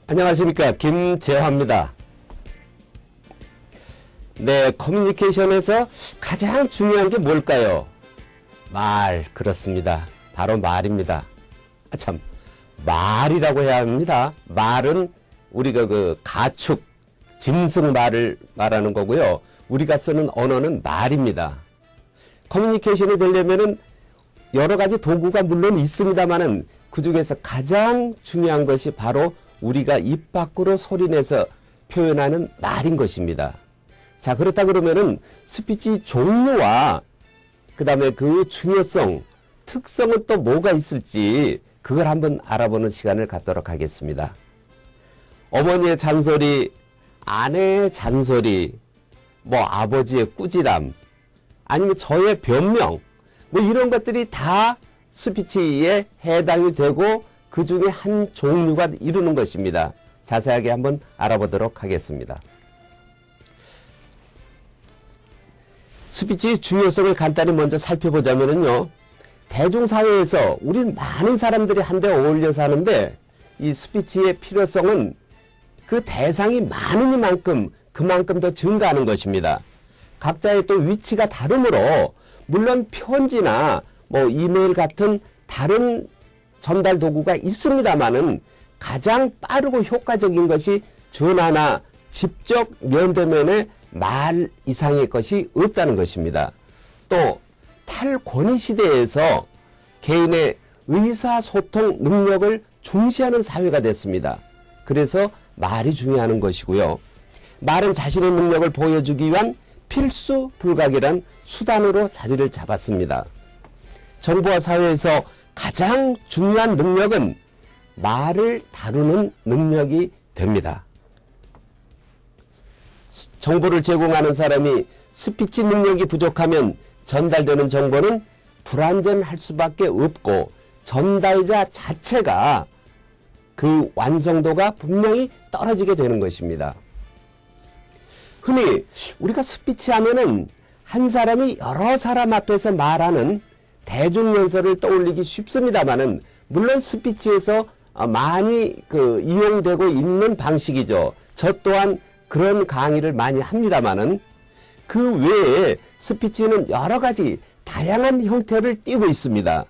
안녕하십니까, 김재화입니다. 네, 커뮤니케이션에서 가장 중요한 게 뭘까요? 말, 그렇습니다. 바로 말입니다. 참, 말이라고 해야 합니다. 말은 우리가 그 가축, 짐승 말을 말하는 거고요. 우리가 쓰는 언어는 말입니다. 커뮤니케이션이 되려면은 여러 가지 도구가 물론 있습니다만은 그 중에서 가장 중요한 것이 바로 우리가 입 밖으로 소리내서 표현하는 말인 것입니다. 자, 그렇다 그러면은 스피치 종류와 그 다음에 그 중요성, 특성은 또 뭐가 있을지 그걸 한번 알아보는 시간을 갖도록 하겠습니다. 어머니의 잔소리, 아내의 잔소리, 뭐 아버지의 꾸지람, 아니면 저의 변명, 뭐 이런 것들이 다 스피치에 해당이 되고 그 중에 한 종류가 이루는 것입니다. 자세하게 한번 알아보도록 하겠습니다. 스피치의 중요성을 간단히 먼저 살펴보자면요. 대중사회에서 우린 많은 사람들이 한데 어울려 사는데 이 스피치의 필요성은 그 대상이 많으니만큼 그만큼 더 증가하는 것입니다. 각자의 또 위치가 다르므로 물론 편지나 뭐 이메일 같은 다른 전달 도구가 있습니다만은 가장 빠르고 효과적인 것이 전화나 직접 면대면의 말 이상의 것이 없다는 것입니다. 또 탈권위 시대에서 개인의 의사소통 능력을 중시하는 사회가 됐습니다. 그래서 말이 중요한 것이고요. 말은 자신의 능력을 보여주기 위한 필수 불가결한 수단으로 자리를 잡았습니다. 정보화 사회에서 가장 중요한 능력은 말을 다루는 능력이 됩니다. 정보를 제공하는 사람이 스피치 능력이 부족하면 전달되는 정보는 불완전할 수밖에 없고 전달자 자체가 그 완성도가 분명히 떨어지게 되는 것입니다. 흔히 우리가 스피치 하면은 한 사람이 여러 사람 앞에서 말하는 대중연설을 떠올리기 쉽습니다만은 물론 스피치에서 많이 이용되고 있는 방식이죠. 저 또한 그런 강의를 많이 합니다만은 그 외에 스피치는 여러 가지 다양한 형태를 띠고 있습니다.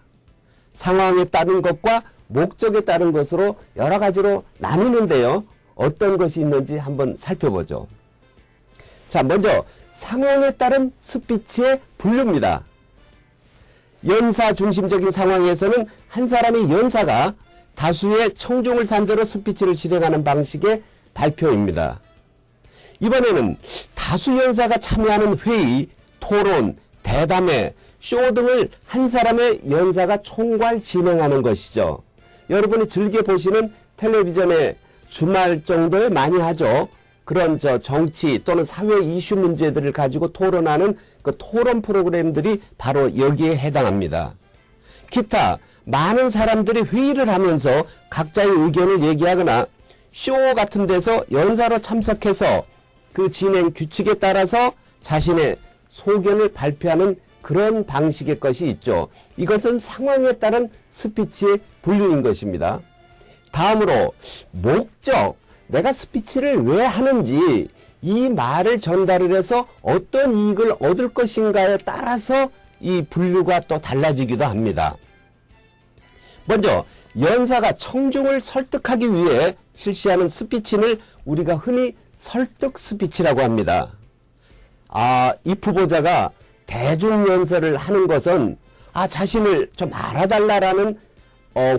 상황에 따른 것과 목적에 따른 것으로 여러 가지로 나누는데요. 어떤 것이 있는지 한번 살펴보죠. 자, 먼저 상황에 따른 스피치의 분류입니다. 연사 중심적인 상황에서는 한 사람의 연사가 다수의 청중을 상대로 스피치를 실행하는 방식의 발표입니다. 이번에는 다수 연사가 참여하는 회의, 토론, 대담회, 쇼 등을 한 사람의 연사가 총괄 진행하는 것이죠. 여러분이 즐겨 보시는 텔레비전에 주말 정도에 많이 하죠. 그런 정치 또는 사회 이슈 문제들을 가지고 토론하는 그 토론 프로그램들이 바로 여기에 해당합니다. 기타 많은 사람들이 회의를 하면서 각자의 의견을 얘기하거나 쇼 같은 데서 연사로 참석해서 그 진행 규칙에 따라서 자신의 소견을 발표하는 그런 방식의 것이 있죠. 이것은 상황에 따른 스피치의 분류인 것입니다. 다음으로 목적, 내가 스피치를 왜 하는지, 이 말을 전달을 해서 어떤 이익을 얻을 것인가에 따라서 이 분류가 또 달라지기도 합니다. 먼저 연사가 청중을 설득하기 위해 실시하는 스피치를 우리가 흔히 설득 스피치라고 합니다. 이 후보자가 대중연설을 하는 것은 자신을 좀 알아달라라는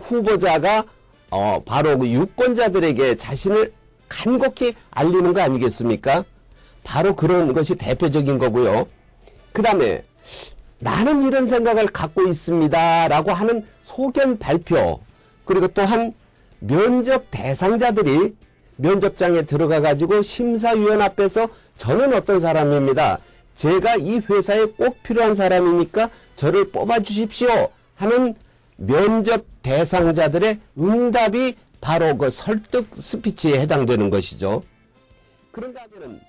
후보자가 바로 그 유권자들에게 자신을 간곡히 알리는 거 아니겠습니까? 바로 그런 것이 대표적인 거고요. 그 다음에 나는 이런 생각을 갖고 있습니다 라고 하는 소견 발표, 그리고 또한 면접 대상자들이 면접장에 들어가 가지고 심사위원 앞에서 저는 어떤 사람입니다, 제가 이 회사에 꼭 필요한 사람이니까 저를 뽑아 주십시오 하는 면접 대상자들의 응답이 바로 그 설득 스피치에 해당되는 것이죠. 그런가 하면은